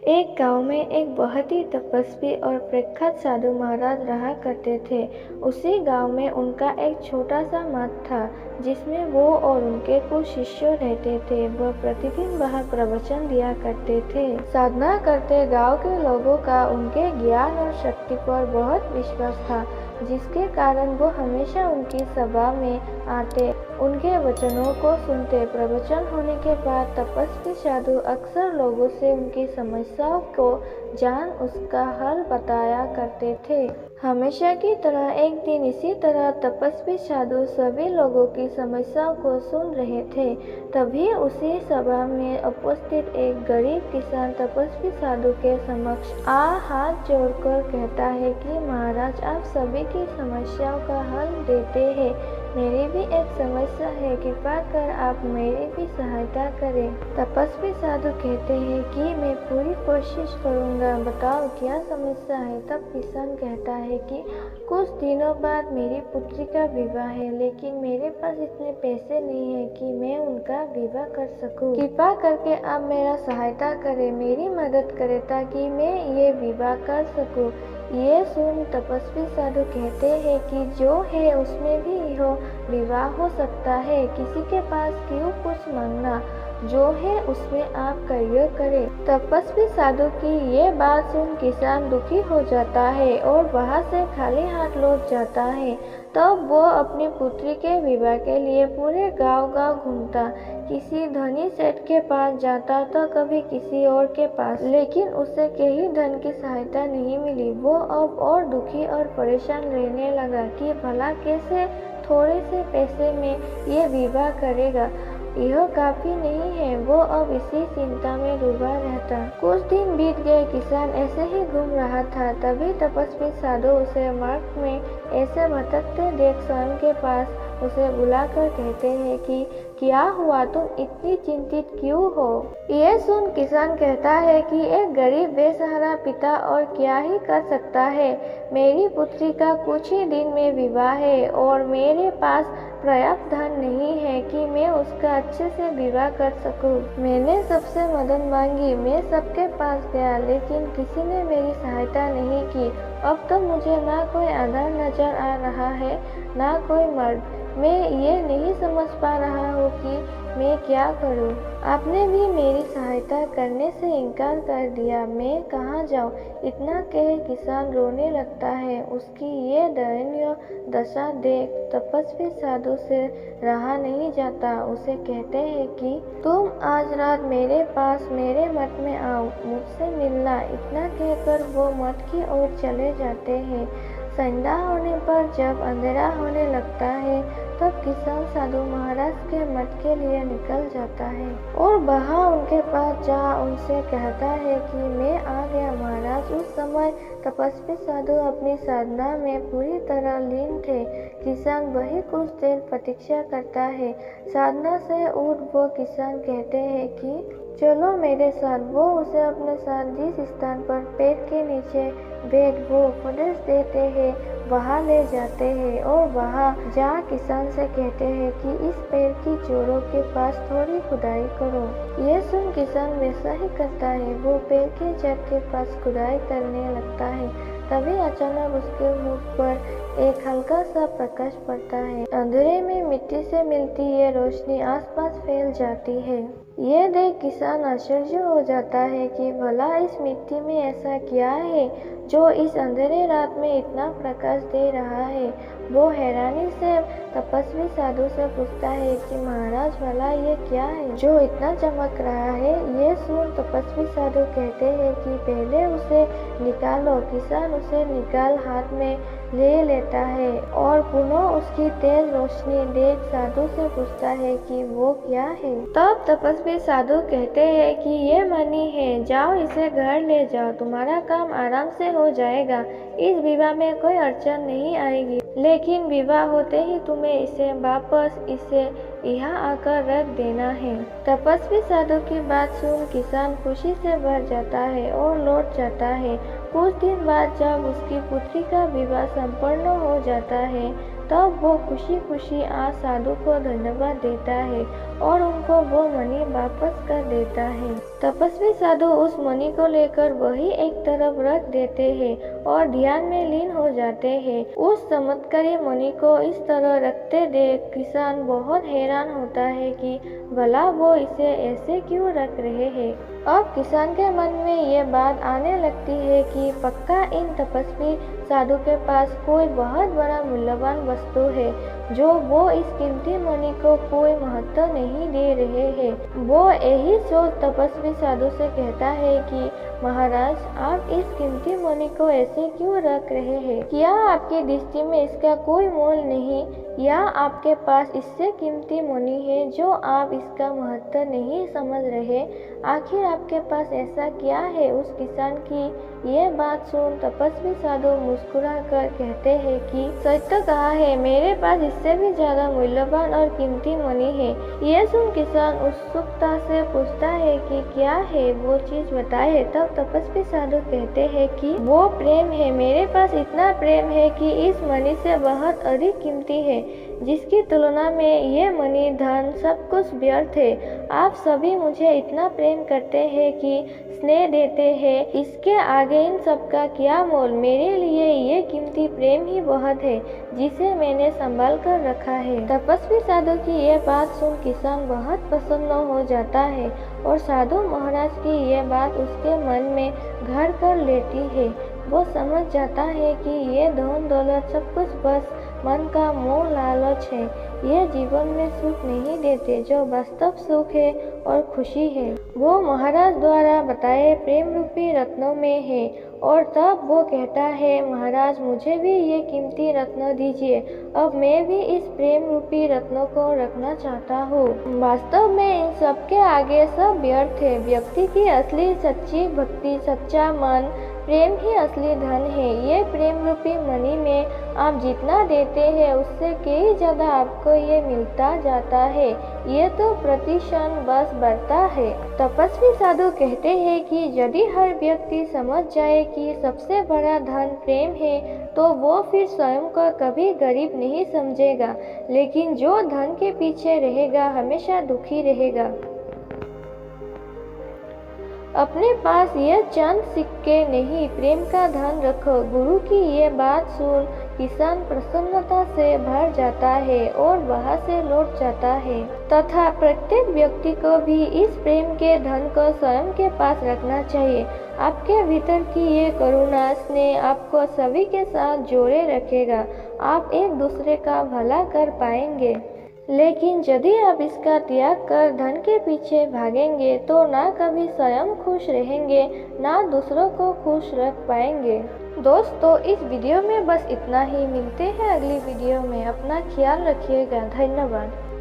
एक गांव में एक बहुत ही तपस्वी और प्रख्यात साधु महाराज रहा करते थे। उसी गांव में उनका एक छोटा सा मठ था जिसमें वो और उनके कुछ शिष्य रहते थे। वह प्रतिदिन वहाँ प्रवचन दिया करते थे। साधना करते गांव के लोगों का उनके ज्ञान और शक्ति पर बहुत विश्वास था, जिसके कारण वो हमेशा उनकी सभा में आते, उनके वचनों को सुनते। प्रवचन होने के बाद तपस्वी साधु अक्सर लोगों से उनकी समस्याओं को जान उसका हल बताया करते थे। हमेशा की तरह एक दिन इसी तरह तपस्वी साधु सभी लोगों की समस्याओं को सुन रहे थे। तभी उसी सभा में उपस्थित एक गरीब किसान तपस्वी साधु के समक्ष हाथ जोड़कर कहता है कि महाराज, आप सभी की समस्याओं का हल देते हैं। मेरी भी एक समस्या है, कृपा कर आप मेरी भी सहायता करें। तपस्वी साधु कहते हैं कि मैं पूरी कोशिश करूंगा, बताओ क्या समस्या है। तब किसान कहता है कि कुछ दिनों बाद मेरी पुत्री का विवाह है, लेकिन मेरे पास इतने पैसे नहीं है कि मैं उनका विवाह कर सकूं। कृपा करके आप मेरा सहायता करें, मेरी मदद करें ताकि मैं ये विवाह कर सकूं। ये सुन तपस्वी साधु कहते हैं कि जो है उसमें भी यह विवाह हो सकता है, किसी के पास क्यों कुछ मांगना, जो है उसमें आप कार्य करें। तपस्वी साधु की ये बात सुन किसान दुखी हो जाता है और वहां से खाली हाथ लौट जाता है। तब वो अपनी पुत्री के विवाह के लिए पूरे गांव घूमता, किसी धनी सेठ के पास जाता तो कभी किसी और के पास, लेकिन उसे कहीं धन की सहायता नहीं मिली। वो अब और दुखी और परेशान रहने लगा कि भला कैसे थोड़े से पैसे में ये विवाह करेगा, यह काफी नहीं है। वो अब इसी चिंता में डूबा रहता। कुछ दिन बीत गए, किसान ऐसे ही घूम रहा था। तभी तपस्वी साधु उसे मार्ग में ऐसे भटकते देख स्वयं के पास उसे बुलाकर कहते हैं कि क्या हुआ, तुम इतनी चिंतित क्यों हो। ये सुन किसान कहता है कि एक गरीब बेसहारा पिता और क्या ही कर सकता है। मेरी पुत्री का कुछ ही दिन में विवाह है और मेरे पास पर्याप्त धन नहीं है कि मैं उसका अच्छे से विवाह कर सकूं। मैंने सबसे मदद मांगी, मैं सबके पास गया, लेकिन किसी ने मेरी सहायता नहीं की। अब तो मुझे ना कोई आधार नजर आ रहा है, ना कोई मर्द। मैं ये नहीं समझ पा रहा हूँ कि मैं क्या करूँ। आपने भी मेरी सहायता करने से इनकार कर दिया, मैं कहाँ जाऊँ। इतना कह किसान रोने लगता है। उसकी ये दयनीय दशा देख तपस्वी साधु से रहा नहीं जाता। उसे कहते हैं कि तुम आज रात मेरे पास मेरे मठ में आओ, मुझसे मिलना। इतना कहकर वो मठ की ओर चले जाते हैं। संध्या होने पर जब अंधेरा होने लगता है, तब किसान साधु महाराज के मठ के लिए निकल जाता है और वहाँ उनके पास जा उनसे कहता है कि मैं आ गया महाराज। उस समय तपस्वी साधु अपनी साधना में पूरी तरह लीन थे। किसान वही कुछ देर प्रतीक्षा करता है। साधना से उठ वो किसान कहते हैं कि चलो मेरे साथ। वो उसे अपने साथ जिस स्थान पर पेड़ के नीचे बैठ वो उपदेश देते हैं वहाँ ले जाते हैं और वहाँ जा किसान से कहते हैं कि इस पेड़ की जोड़ों के पास थोड़ी खुदाई करो। ये सुन किसान वैसा ही करता है। वो पेड़ के जड़ के पास खुदाई करने लगता है। तभी अचानक उसके मुख पर एक हल्का सा प्रकाश पड़ता है। अंधेरे में मिट्टी से मिलती ये रोशनी आसपास फैल जाती है। ये देख किसान आश्चर्य हो जाता है कि भला इस मिट्टी में ऐसा क्या है जो इस अंधेरे रात में इतना प्रकाश दे रहा है। वो हैरानी से तपस्वी साधु से पूछता है कि महाराज, भला ये क्या है जो इतना चमक रहा है। ये सुन तपस्वी साधु कहते हैं कि पहले उसे निकालो। किसान उसे निकाल हाथ में ले लेता है और पुनः उसकी तेज रोशनी देख साधु से पूछता है कि वो क्या है। तब तपस्वी साधु कहते हैं कि ये मणि है, जाओ इसे घर ले जाओ, तुम्हारा काम आराम से हो जाएगा। इस विवाह में कोई अड़चन नहीं आएगी, लेकिन विवाह होते ही तुम्हें इसे वापस यहाँ आकर रख देना है। तपस्वी साधु की बात सुन किसान खुशी से भर जाता है और लौट जाता है। कुछ दिन बाद जब उसकी पुत्री का विवाह संपन्न हो जाता है, तब वो खुशी खुशी आज साधु को धन्यवाद देता है और उनको वो मणि वापस कर देता है। तपस्वी साधु उस मणि को लेकर वही एक तरफ रख देते हैं और ध्यान में लीन हो जाते हैं। उस चमत्कारी मणि को इस तरह रखते देख किसान बहुत हैरान होता है कि भला वो इसे ऐसे क्यों रख रहे हैं। अब किसान के मन में ये बात आने लगती है कि पक्का इन तपस्वी साधु के पास कोई बहुत बड़ा मूल्यवान वस्तु है जो वो इस कीमती मणि को कोई महत्व नहीं दे रहे हैं। वो यही सोच तपस्वी साधु से कहता है कि महाराज, आप इस कीमती मणि को ऐसे क्यों रख रहे हैं? क्या आपकी दृष्टि में इसका कोई मोल नहीं, या आपके पास इससे कीमती मणि है जो आप इसका महत्व नहीं समझ रहे? आखिर आपके पास ऐसा क्या है? उस किसान की ये बात सुन तपस्वी साधु मुस्कुरा कर कहते हैं कि सच तो कहा है, मेरे पास इससे भी ज्यादा मूल्यवान और कीमती मणि है। ये सुन किसान उत्सुकता से पूछता है कि क्या है वो चीज बताए। तब तपस्वी साधु कहते हैं कि वो प्रेम है। मेरे पास इतना प्रेम है कि इस मणि से बहुत अधिक कीमती है, जिसकी तुलना में ये मणि, धन, सब कुछ व्यर्थ है। आप सभी मुझे इतना प्रेम करते हैं कि स्नेह देते हैं, इसके आगे इन सब का क्या मोल? मेरे लिए ये कीमती प्रेम ही बहुत है जिसे मैंने संभाल कर रखा है। तपस्वी साधु की ये बात सुन किसान बहुत प्रसन्न हो जाता है और साधु महाराज की ये बात उसके मन में घर कर लेती है। वो समझ जाता है कि ये धन दौलत सब कुछ बस मन का मोह लालच है। ये जीवन में सुख नहीं देते जो वास्तव सुख है और खुशी है वो महाराज द्वारा बताए प्रेम रूपी रत्नों में है। और तब वो कहता है, महाराज, मुझे भी ये कीमती रत्न दीजिए। अब मैं भी इस प्रेम रूपी रत्नों को रखना चाहता हूँ। वास्तव में इन सब के आगे सब व्यर्थ है। व्यक्ति की असली सच्ची भक्ति, सच्चा मन, प्रेम ही असली धन है। ये प्रेम रूपी मणि में आप जितना देते हैं उससे कई ज्यादा आपको ये मिलता जाता है। ये तो प्रति क्षण बस बढ़ता है। तपस्वी साधु कहते हैं कि यदि हर व्यक्ति समझ जाए कि सबसे बड़ा धन प्रेम है तो वो फिर स्वयं को कभी गरीब नहीं समझेगा, लेकिन जो धन के पीछे रहेगा हमेशा दुखी रहेगा। अपने पास ये चंद सिक्के नहीं, प्रेम का धन रखो। गुरु की ये बात सुन किसान प्रसन्नता से भर जाता है और वहां से लौट जाता है। तथा प्रत्येक व्यक्ति को भी इस प्रेम के धन को स्वयं के पास रखना चाहिए। आपके भीतर की ये करुणा, स्नेह आपको सभी के साथ जोड़े रखेगा। आप एक दूसरे का भला कर पाएंगे। लेकिन यदि आप इसका त्याग कर धन के पीछे भागेंगे तो ना कभी स्वयं खुश रहेंगे, ना दूसरों को खुश रख पाएंगे। दोस्तों, इस वीडियो में बस इतना ही। मिलते हैं अगली वीडियो में। अपना ख्याल रखिएगा। धन्यवाद।